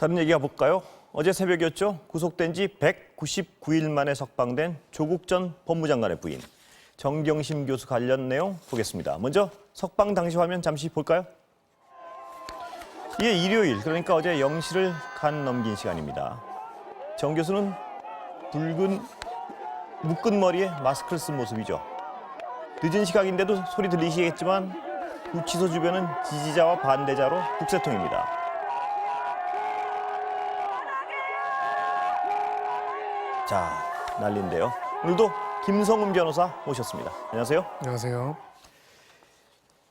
다른 얘기 가볼까요? 어제 새벽이었죠. 구속된 지 199일 만에 석방된 조국 전 법무장관의 부인 정경심 교수 관련 내용 보겠습니다. 먼저 석방 당시 화면 잠시 볼까요? 이게 일요일, 그러니까 어제 0시를 간 넘긴 시간입니다. 정 교수는 붉은 묶은 머리에 마스크를 쓴 모습이죠. 늦은 시각인데도 소리 들리시겠지만 구치소 주변은 지지자와 반대자로 북새통입니다. 자, 난리인데요. 오늘도 김성훈 변호사 모셨습니다. 안녕하세요. 안녕하세요.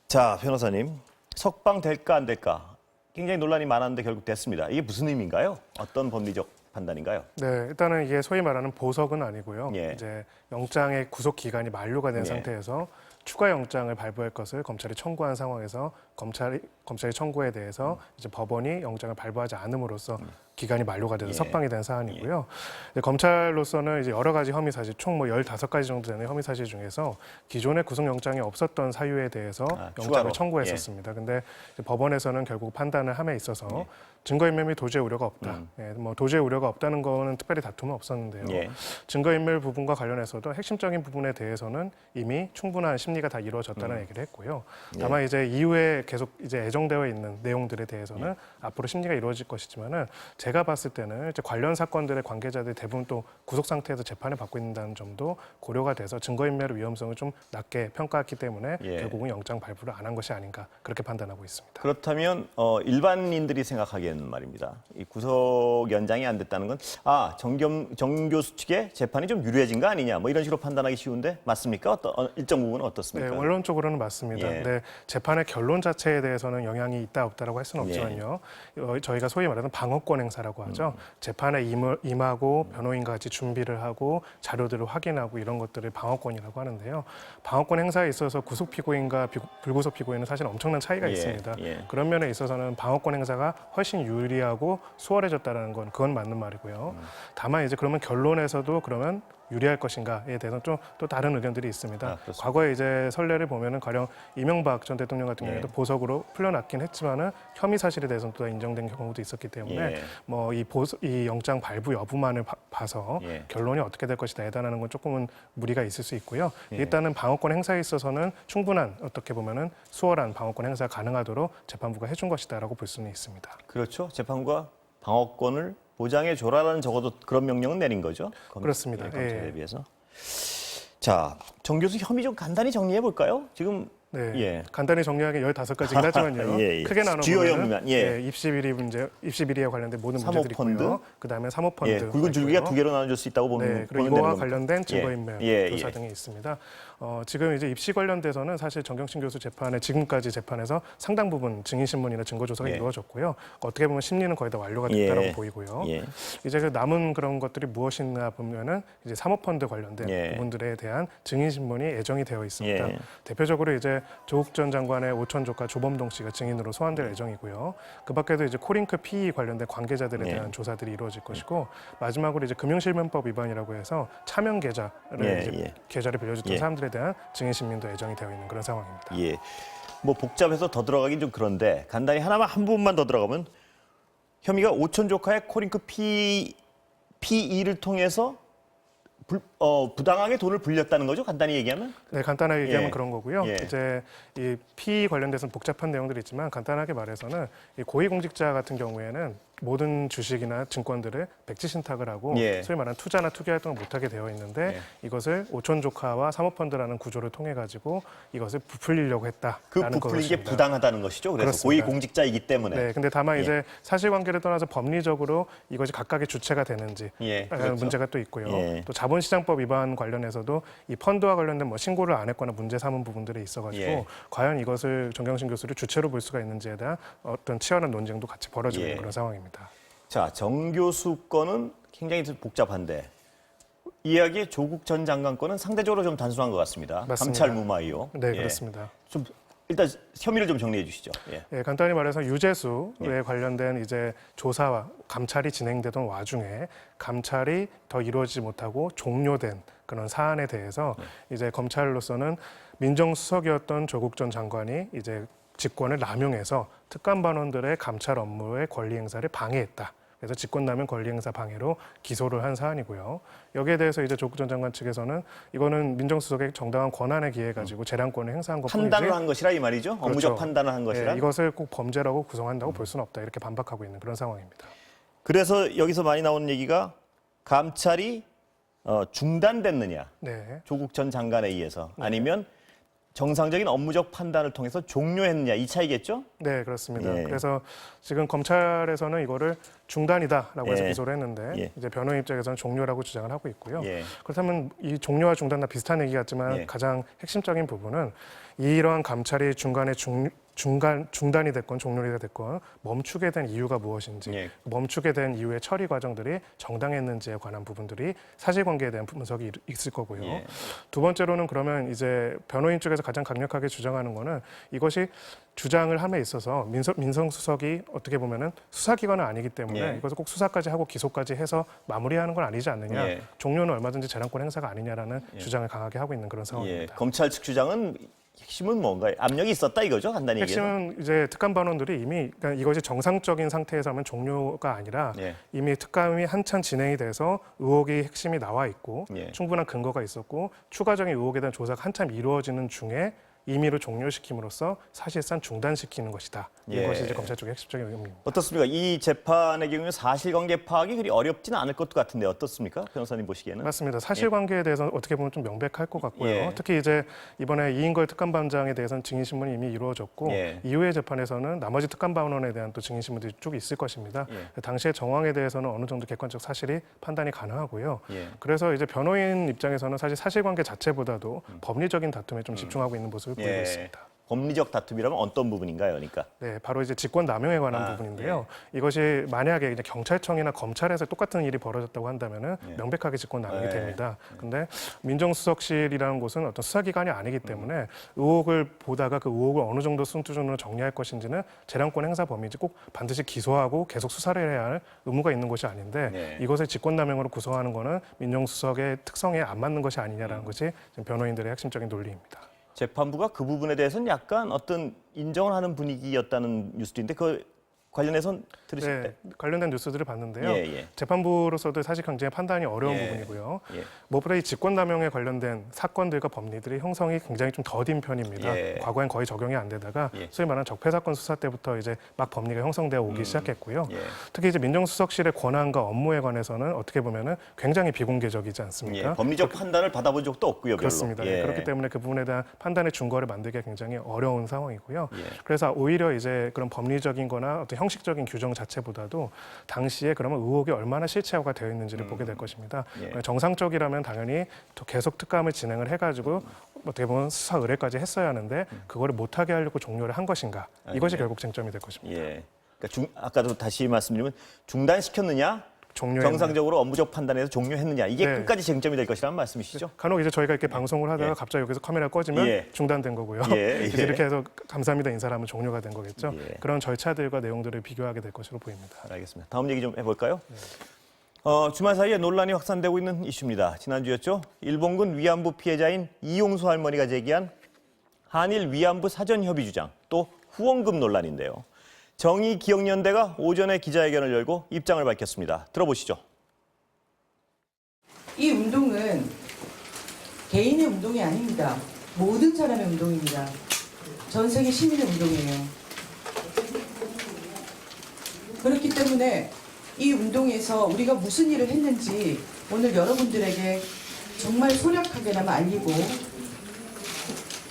자, 변호사님. 석방 될까 안 될까? 굉장히 논란이 많았는데 결국 됐습니다. 이게 무슨 의미인가요? 어떤 법리적 판단인가요? 네, 일단은 이게 소위 말하는 보석은 아니고요. 예. 이제 영장의 구속 기간이 만료가 된 예. 상태에서 추가 영장을 발부할 것을 검찰이 청구한 상황에서 검찰이 청구에 대해서 이제 법원이 영장을 발부하지 않음으로써 기간이 만료가 돼서 예. 석방이 된 사안이고요. 이제 검찰로서는 이제 여러 가지 혐의 사실 총 15가지 정도 되는 혐의 사실 중에서 기존에 구속 영장이 없었던 사유에 대해서 추가로. 영장을 청구했었습니다. 근데 이제 법원에서는 결국 판단을 함에 있어서 증거인멸 도주의 우려가 없다. 뭐 도주의 우려가 없다는 거는 특별히 다툼은 없었는데요. 예. 증거인멸 부분과 관련해서도 핵심적인 부분에 대해서는 이미 충분한 심리가 다 이루어졌다는 얘기를 했고요. 다만 이제 이후에 계속 이제 예정되어 있는 내용들에 대해서는 앞으로 심리가 이루어질 것이지만은 제가 봤을 때는 이제 관련 사건들의 관계자들이 대부분 또 구속 상태에서 재판을 받고 있다는 점도 고려가 돼서 증거인멸의 위험성을 좀 낮게 평가했기 때문에 결국은 영장 발부를 안 한 것이 아닌가 그렇게 판단하고 있습니다. 그렇다면 일반인들이 생각하기에는 말입니다. 이 구속 연장이 안 됐다는 건 정 교수 측의 재판이 좀 유리해진 거 아니냐 뭐 이런 식으로 판단하기 쉬운데 맞습니까? 일정 부분은 어떻습니까? 네, 원론적으로는 맞습니다. 예. 근데 재판의 결론 자체에 대해서는 영향이 있다 없다라고 할 수는 없지만요. 저희가 소위 말하는 방어권 행사라고 하죠. 재판에 임하고 변호인과 같이 준비를 하고 자료들을 확인하고 이런 것들을 방어권이라고 하는데요. 방어권 행사에 있어서 구속 피고인과 불구속 피고인은 사실 엄청난 차이가 있습니다. 그런 면에 있어서는 방어권 행사가 훨씬 유리하고 수월해졌다는 건 그건 맞는 말이고요. 다만 이제 그러면 결론에서도 그러면 유리할 것인가에 대해서는 좀 또 다른 의견들이 있습니다. 과거에 이제 선례를 보면은 가령 이명박 전 대통령 같은 경우에도 보석으로 풀려났긴 했지만은 혐의 사실에 대해서는 또 인정된 경우도 있었기 때문에 뭐 이 영장 발부 여부만을 봐서 결론이 어떻게 될 것이다 예단하는 건 조금은 무리가 있을 수 있고요. 일단은 방어권 행사에 있어서는 충분한 어떻게 보면은 수월한 방어권 행사가 가능하도록 재판부가 해준 것이다라고 볼 수는 있습니다. 그렇죠. 재판부가 방어권을 보장해 줘라라는 적어도 그런 명령은 내린 거죠. 그렇습니다. 검찰에 비해서. 자, 정 교수 혐의 좀 간단히 정리해 볼까요? 지금 간단히 정리하기 15가지긴 하지만요. 크게 주요 나눠보면 혐의만 입시 비리에 관련된 모든 문제들이 사모펀드? 있고요. 그다음에 사모펀드 굵은 줄기가 두 개로 나눠질 수 있다고 보는 그리고 보면 이거와 되는 관련된 증거인멸 조사 등이 있습니다. 지금 이제 입시 관련돼서는 사실 정경심 교수 재판에 지금까지 재판에서 상당 부분 증인 신문이나 증거 조사가 이루어졌고요. 어떻게 보면 심리는 거의 다 완료가 됐다라고 보이고요. 이제 그 남은 그런 것들이 무엇이냐 보면은 이제 사모펀드 관련된 부분들에 대한 증인 신문이 예정이 되어 있습니다. 대표적으로 이제 조국 전 장관의 오촌 조카 조범동 씨가 증인으로 소환될 예정이고요. 그 밖에도 이제 코링크 PE 관련된 관계자들에 대한 조사들이 이루어질 것이고 마지막으로 이제 금융실명법 위반이라고 해서 차명 계좌를 계좌를 빌려줬던 사람들에 대한 증인 신문도 예정이 되어 있는 그런 상황입니다. 뭐 복잡해서 더 들어가긴 좀 그런데 간단히 한 부분만 더 들어가면 혐의가 오촌 조카의 코링크 PE를 통해서 부당하게 돈을 불렸다는 거죠? 간단히 얘기하면? 네, 간단하게 얘기하면 그런 거고요. 이제 이 PE 관련돼서는 복잡한 내용들이 있지만 간단하게 말해서는 이 고위공직자 같은 경우에는 모든 주식이나 증권들을 백지 신탁을 하고 소위 말하는 투자나 투기 활동을 못하게 되어 있는데 이것을 오촌 조카와 사모펀드라는 구조를 통해 가지고 이것을 부풀리려고 했다라는 그 부풀린 게 부당하다는 것이죠. 그래서 고위공직자이기 때문에. 네, 근데 다만 이제 사실관계를 떠나서 법리적으로 이것이 각각의 주체가 되는지 그렇죠. 문제가 또 있고요. 또 자본시장법 위반 관련해서도 이 펀드와 관련된 뭐 신고를 안 했거나 문제 삼은 부분들이 있어가지고 과연 이것을 정경심 교수를 주체로 볼 수가 있는지에 대한 어떤 치열한 논쟁도 같이 벌어지고 있는 그런 상황입니다. 자, 정 교수 건은 굉장히 복잡한데 이야기의 조국 전 장관 건은 상대적으로 좀 단순한 것 같습니다. 맞습니다. 감찰 무마이요. 네, 그렇습니다. 좀 일단 혐의를 좀 정리해 주시죠. 간단히 말해서 유재수에 관련된 이제 조사와 감찰이 진행되던 와중에 감찰이 더 이루어지지 못하고 종료된 그런 사안에 대해서 이제 검찰로서는 민정수석이었던 조국 전 장관이 이제 직권을 남용해서 특감반원들의 감찰 업무의 권리 행사를 방해했다. 그래서 직권남용 권리행사 방해로 기소를 한 사안이고요. 여기에 대해서 이제 조국 전 장관 측에서는 이거는 민정수석의 정당한 권한에 기해 가지고 재량권을 행사한 것뿐이지 판단을 한 것이라 이 말이죠? 업무적 그렇죠. 판단을 한 것이라? 이것을 꼭 범죄라고 구성한다고 볼 수는 없다. 이렇게 반박하고 있는 그런 상황입니다. 그래서 여기서 많이 나오는 얘기가 감찰이 중단됐느냐, 네. 조국 전 장관에 의해서 아니면 정상적인 업무적 판단을 통해서 종료했느냐 이 차이겠죠? 네, 그렇습니다. 예. 그래서 지금 검찰에서는 이거를 중단이다라고 해서 예. 기소를 했는데 예. 이제 변호인 입장에서는 종료라고 주장을 하고 있고요. 예. 그렇다면 이 종료와 중단 다 비슷한 얘기 같지만 예. 가장 핵심적인 부분은 이러한 감찰이 중간에 중단이 됐건 종료가 됐건 멈추게 된 이유가 무엇인지 예. 멈추게 된 이후의 처리 과정들이 정당했는지에 관한 부분들이 사실관계에 대한 분석이 있을 거고요. 예. 두 번째로는 그러면 이제 변호인 쪽에서 가장 강력하게 주장하는 거는 이것이 주장을 함에 있어서 민정수석이 어떻게 보면은 수사기관은 아니기 때문에 예. 이것을 꼭 수사까지 하고 기소까지 해서 마무리하는 건 아니지 않느냐. 예. 종료는 얼마든지 재량권 행사가 아니냐라는 주장을 강하게 하고 있는 그런 예. 상황입니다. 검찰 측 주장은 핵심은 뭔가요? 압력이 있었다 이거죠? 간단히 얘기해서. 핵심은 이제 특감 반원들이 이미 그러니까 이것이 정상적인 상태에서 하면 종료가 아니라 예. 이미 특감이 한참 진행이 돼서 의혹이 핵심이 나와 있고 예. 충분한 근거가 있었고 추가적인 의혹에 대한 조사가 한참 이루어지는 중에 임의로 종료시킴으로써 사실상 중단시키는 것이다. 예. 이것이 이제 검찰 쪽의 핵심적인 의미입니다. 어떻습니까? 이 재판의 경우에 사실관계 파악이 그리 어렵지는 않을 것도 같은데 어떻습니까? 변호사님 보시기에는? 맞습니다. 사실관계에 대해서는 어떻게 보면 좀 명백할 것 같고요. 예. 특히 이제 이번에 이인걸 특감반장에 대해서는 증인신문이 이미 이루어졌고 예. 이후의 재판에서는 나머지 특감반원에 대한 또 증인신문들이 쭉 있을 것입니다. 예. 당시의 정황에 대해서는 어느 정도 객관적 사실이 판단이 가능하고요. 예. 그래서 이제 변호인 입장에서는 사실 사실관계 자체보다도 법리적인 다툼에 좀 집중하고 있는 모습을 보이고 예. 있습니다. 법리적 다툼이라면 어떤 부분인가요? 그러니까. 네, 바로 이제 직권 남용에 관한 부분인데요. 이것이 만약에 이제 경찰청이나 검찰에서 똑같은 일이 벌어졌다고 한다면은 명백하게 직권 남용이 됩니다. 근데 민정수석실이라는 곳은 어떤 수사기관이 아니기 때문에 의혹을 보다가 그 의혹을 어느 정도 수준으로 정리할 것인지는 재량권 행사 범위지 꼭 반드시 기소하고 계속 수사를 해야 할 의무가 있는 것이 아닌데 네. 이것을 직권 남용으로 구성하는 거는 민정수석의 특성에 안 맞는 것이 아니냐라는 것이 지금 변호인들의 핵심적인 논리입니다. 재판부가 그 부분에 대해서는 약간 어떤 인정을 하는 분위기였다는 뉴스인데 그 관련해서는 들으실 때? 네, 관련된 뉴스들을 봤는데요. 예, 예. 재판부로서도 사실 굉장히 판단이 어려운 예, 부분이고요. 예. 무엇보다 이 직권남용에 관련된 사건들과 법리들이 형성이 굉장히 좀 더딘 편입니다. 예. 과거엔 거의 적용이 안 되다가 예. 소위 말하는 적폐 사건 수사 때부터 이제 막 법리가 형성되어 오기 시작했고요. 예. 특히 이제 민정수석실의 권한과 업무에 관해서는 어떻게 보면은 굉장히 비공개적이지 않습니까? 예. 법리적 판단을 받아본 적도 없고요, 별로. 그렇습니다. 예. 그렇기 때문에 그 부분에 대한 판단의 준거를 만들기가 굉장히 어려운 상황이고요. 예. 그래서 오히려 이제 그런 법리적인 거나 어떤 형식적인 규정 자체보다도 당시에 그러면 의혹이 얼마나 실체화가 되어 있는지를 보게 될 것입니다. 예. 정상적이라면 당연히 또 계속 특감을 진행을 해가지고 어떻게 보면 수사 의뢰까지 했어야 하는데 그거를 못하게 하려고 종료를 한 것인가. 이것이 결국 쟁점이 될 것입니다. 예. 그러니까 아까도 다시 말씀드리면 중단시켰느냐, 정상적으로 업무적 판단에서 종료했느냐 이게 네. 끝까지 쟁점이 될 것이라는 말씀이시죠? 간혹 이제 저희가 이렇게 방송을 하다가 예. 갑자기 여기서 카메라가 꺼지면 예. 중단된 거고요. 예, 이제 예. 이렇게 해서 감사합니다 인사를 하면 종료가 된 거겠죠. 예. 그런 절차들과 내용들을 비교하게 될 것으로 보입니다. 알겠습니다. 다음 얘기 좀 해볼까요? 주말 사이에 논란이 확산되고 있는 이슈입니다. 지난주였죠. 일본군 위안부 피해자인 이용수 할머니가 제기한 한일 위안부 사전 협의 주장 또 후원금 논란인데요. 정의기억연대가 오전에 기자회견을 열고 입장을 밝혔습니다. 들어보시죠. 이 운동은 개인의 운동이 아닙니다. 모든 사람의 운동입니다. 전 세계 시민의 운동이에요. 그렇기 때문에 이 운동에서 우리가 무슨 일을 했는지 오늘 여러분들에게 정말 소략하게나마 알리고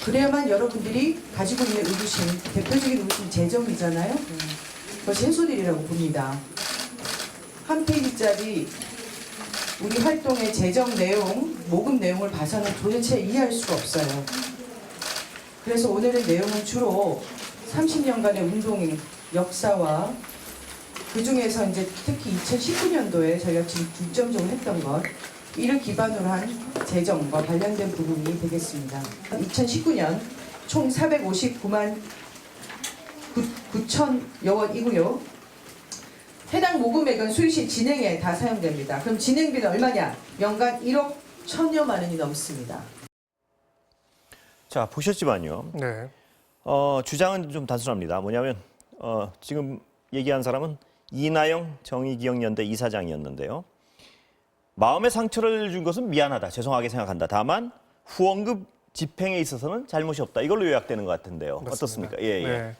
그래야만 여러분들이 가지고 있는 의구심, 대표적인 의구심 재정이잖아요. 그것이 해소되리라고 봅니다. 한 페이지짜리 우리 활동의 재정 내용, 모금 내용을 봐서는 도대체 이해할 수가 없어요. 그래서 오늘의 내용은 주로 30년간의 운동 역사와 그 중에서 이제 특히 2019년도에 저희가 지금 중점적으로 했던 것, 이를 기반으로 한 재정과 관련된 부분이 되겠습니다. 2019년 총 459만 9천여 원이고요. 해당 모금액은 수의시 진행에 다 사용됩니다. 그럼 진행비는 얼마냐? 연간 1억 1,000여만 원이 넘습니다. 자, 보셨지만요. 네. 주장은 좀 단순합니다. 뭐냐면 지금 얘기한 사람은 이나영 정의기억연대 이사장이었는데요. 마음의 상처를 준 것은 미안하다, 죄송하게 생각한다. 다만 후원금 집행에 있어서는 잘못이 없다. 이걸로 요약되는 것 같은데요. 맞습니다. 어떻습니까? 예, 예. 네.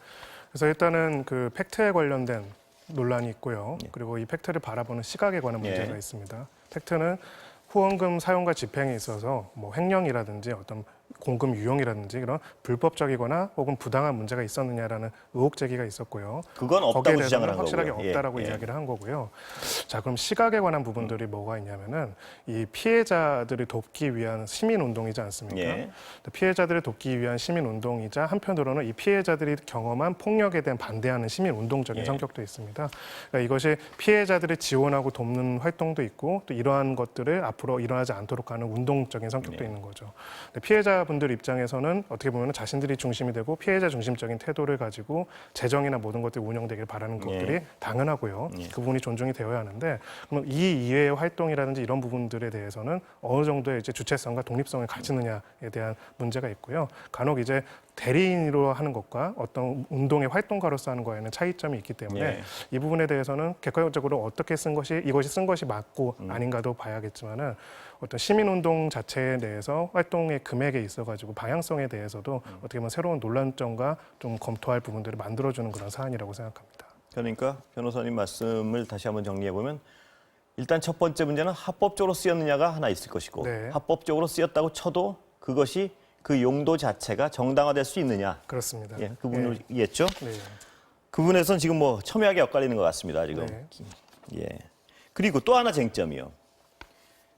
그래서 일단은 그 팩트에 관련된 논란이 있고요. 예. 그리고 이 팩트를 바라보는 시각에 관한 문제가 예. 있습니다. 팩트는 후원금 사용과 집행에 있어서 뭐 횡령이라든지 어떤 공금 유용이라든지 그런 불법적이거나 혹은 부당한 문제가 있었느냐라는 의혹 제기가 있었고요. 그건 거기에 없다고 주장을 대해서는 한 확실하게 거고요. 없다라고 예, 예. 이야기를 한 거고요. 자, 그럼 시각에 관한 부분들이 뭐가 있냐면은 이 피해자들을 돕기 위한 시민 운동이지 않습니까? 예. 피해자들을 돕기 위한 시민 운동이자 한편으로는 이 피해자들이 경험한 폭력에 대한 반대하는 시민 운동적인 예. 성격도 있습니다. 그러니까 이것이 피해자들을 지원하고 돕는 활동도 있고 또 이러한 것들을 앞으로 일어나지 않도록 하는 운동적인 성격도 예. 있는 거죠. 근데 피해자분들 입장에서는 어떻게 보면 자신들이 중심이 되고 피해자 중심적인 태도를 가지고 재정이나 모든 것들이 운영되길 바라는 것들이 예. 당연하고요. 예. 그 부분이 존중이 되어야 하는데 그럼 이 이외의 활동이라든지 이런 부분들에 대해서는 어느 정도의 이제 주체성과 독립성을 가지느냐에 대한 문제가 있고요. 간혹 이제 대리인으로 하는 것과 어떤 운동의 활동가로서 하는 거에는 차이점이 있기 때문에 예. 이 부분에 대해서는 객관적으로 어떻게 쓴 것이 이것이 쓴 것이 맞고 아닌가도 봐야겠지만은 어떤 시민운동 자체에 대해서 활동의 금액에 있어가지고 방향성에 대해서도 어떻게 보면 새로운 논란점과 좀 검토할 부분들을 만들어주는 그런 사안이라고 생각합니다. 그러니까 변호사님 말씀을 다시 한번 정리해 보면 일단 첫 번째 문제는 합법적으로 쓰였느냐가 하나 있을 것이고 네. 합법적으로 쓰였다고 쳐도 그것이 그 용도 자체가 정당화될 수 있느냐. 그렇습니다. 예, 그 부분을 이해했죠? 네. 그 부분에서는 지금 뭐 첨예하게 엇갈리는 것 같습니다. 지금. 네. 예. 그리고 또 하나 쟁점이요.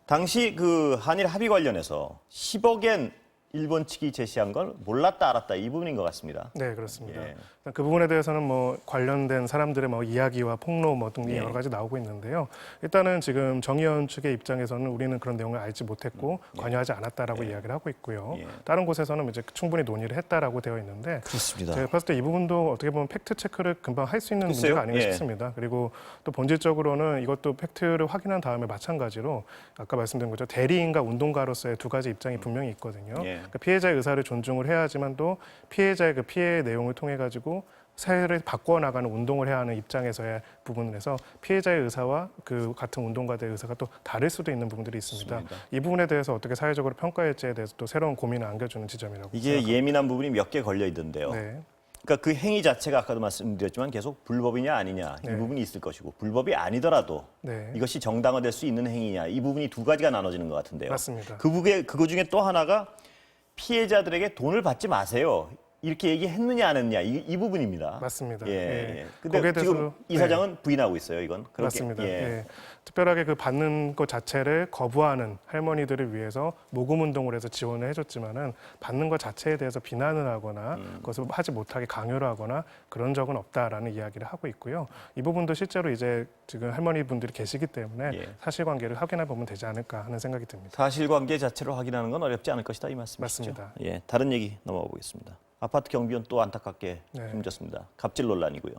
당시 그 한일 합의 관련해서 10억엔 일본 측이 제시한 걸 몰랐다 알았다 이 부분인 것 같습니다. 네, 그렇습니다. 예. 그 부분에 대해서는 뭐 관련된 사람들의 뭐 이야기와 폭로 뭐 등이 예. 여러 가지 나오고 있는데요. 일단은 지금 정의원 측의 입장에서는 우리는 그런 내용을 알지 못했고 관여하지 않았다라고 이야기를 하고 있고요. 예. 다른 곳에서는 이제 충분히 논의를 했다라고 되어 있는데 그렇습니다. 제가 봤을 때 이 부분도 어떻게 보면 팩트 체크를 금방 할 수 있는 글쎄요. 문제가 아닌가 예. 싶습니다. 그리고 또 본질적으로는 이것도 팩트를 확인한 다음에 마찬가지로 아까 말씀드린 거죠. 대리인과 운동가로서의 두 가지 입장이 분명히 있거든요. 예. 그러니까 피해자의 의사를 존중을 해야지만 또 피해자의 그 피해 내용을 통해 가지고 사회를 바꿔 나가는 운동을 해야 하는 입장에서의 부분에서 피해자의 의사와 그 같은 운동가들의 의사가 또 다를 수도 있는 부분들이 있습니다. 맞습니다. 이 부분에 대해서 어떻게 사회적으로 평가할지에 대해서 또 새로운 고민을 안겨주는 지점이라고 이게 생각합니다. 예민한 부분이 몇 개 걸려 있던데요. 네. 그러니까 그 행위 자체가 아까도 말씀드렸지만 계속 불법이냐 아니냐 이 네. 부분이 있을 것이고 불법이 아니더라도 네. 이것이 정당화될 수 있는 행위냐 이 부분이 두 가지가 나눠지는 것 같은데요. 맞습니다. 그거 중에 또 하나가 피해자들에게 돈을 받지 마세요. 이렇게 얘기했느냐 안 했느냐 이 부분입니다. 맞습니다. 예. 예. 예. 근데 거기에 지금 대해서- 이 사장은 부인하고 있어요. 이건 그렇게, 맞습니다. 예. 예. 특별하게 그 받는 것 자체를 거부하는 할머니들을 위해서 모금 운동을 해서 지원을 해줬지만은 받는 것 자체에 대해서 비난을 하거나 그것을 하지 못하게 강요를 하거나 그런 적은 없다라는 이야기를 하고 있고요. 이 부분도 실제로 이제 지금 할머니분들이 계시기 때문에 예. 사실관계를 확인해 보면 되지 않을까 하는 생각이 듭니다. 사실관계 자체로 확인하는 건 어렵지 않을 것이다 이 말씀이시죠? 맞습니다. 예, 다른 얘기 넘어가 보겠습니다. 아파트 경비원 또 안타깝게 네. 힘졌습니다. 갑질 논란이고요.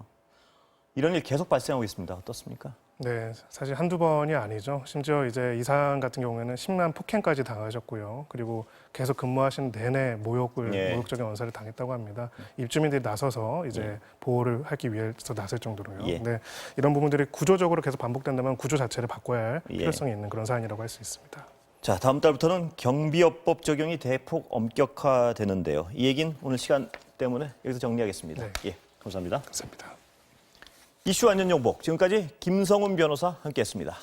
이런 일 계속 발생하고 있습니다. 어떻습니까? 네, 사실 한두 번이 아니죠. 심지어 이제 이사장 같은 경우에는 심한 폭행까지 당하셨고요. 그리고 계속 근무하신 내내 예. 모욕적인 언사를 당했다고 합니다. 입주민들이 나서서 이제 보호를 하기 위해서 나설 정도로요. 예. 네, 이런 부분들이 구조적으로 계속 반복된다면 구조 자체를 바꿔야 할 예. 필요성이 있는 그런 사안이라고 할 수 있습니다. 자, 다음 달부터는 경비업법 적용이 대폭 엄격화되는데요. 이 얘기는 오늘 시간 때문에 여기서 정리하겠습니다. 네. 예, 감사합니다. 감사합니다. 이슈 안전 정보 지금까지 김성훈 변호사 함께했습니다.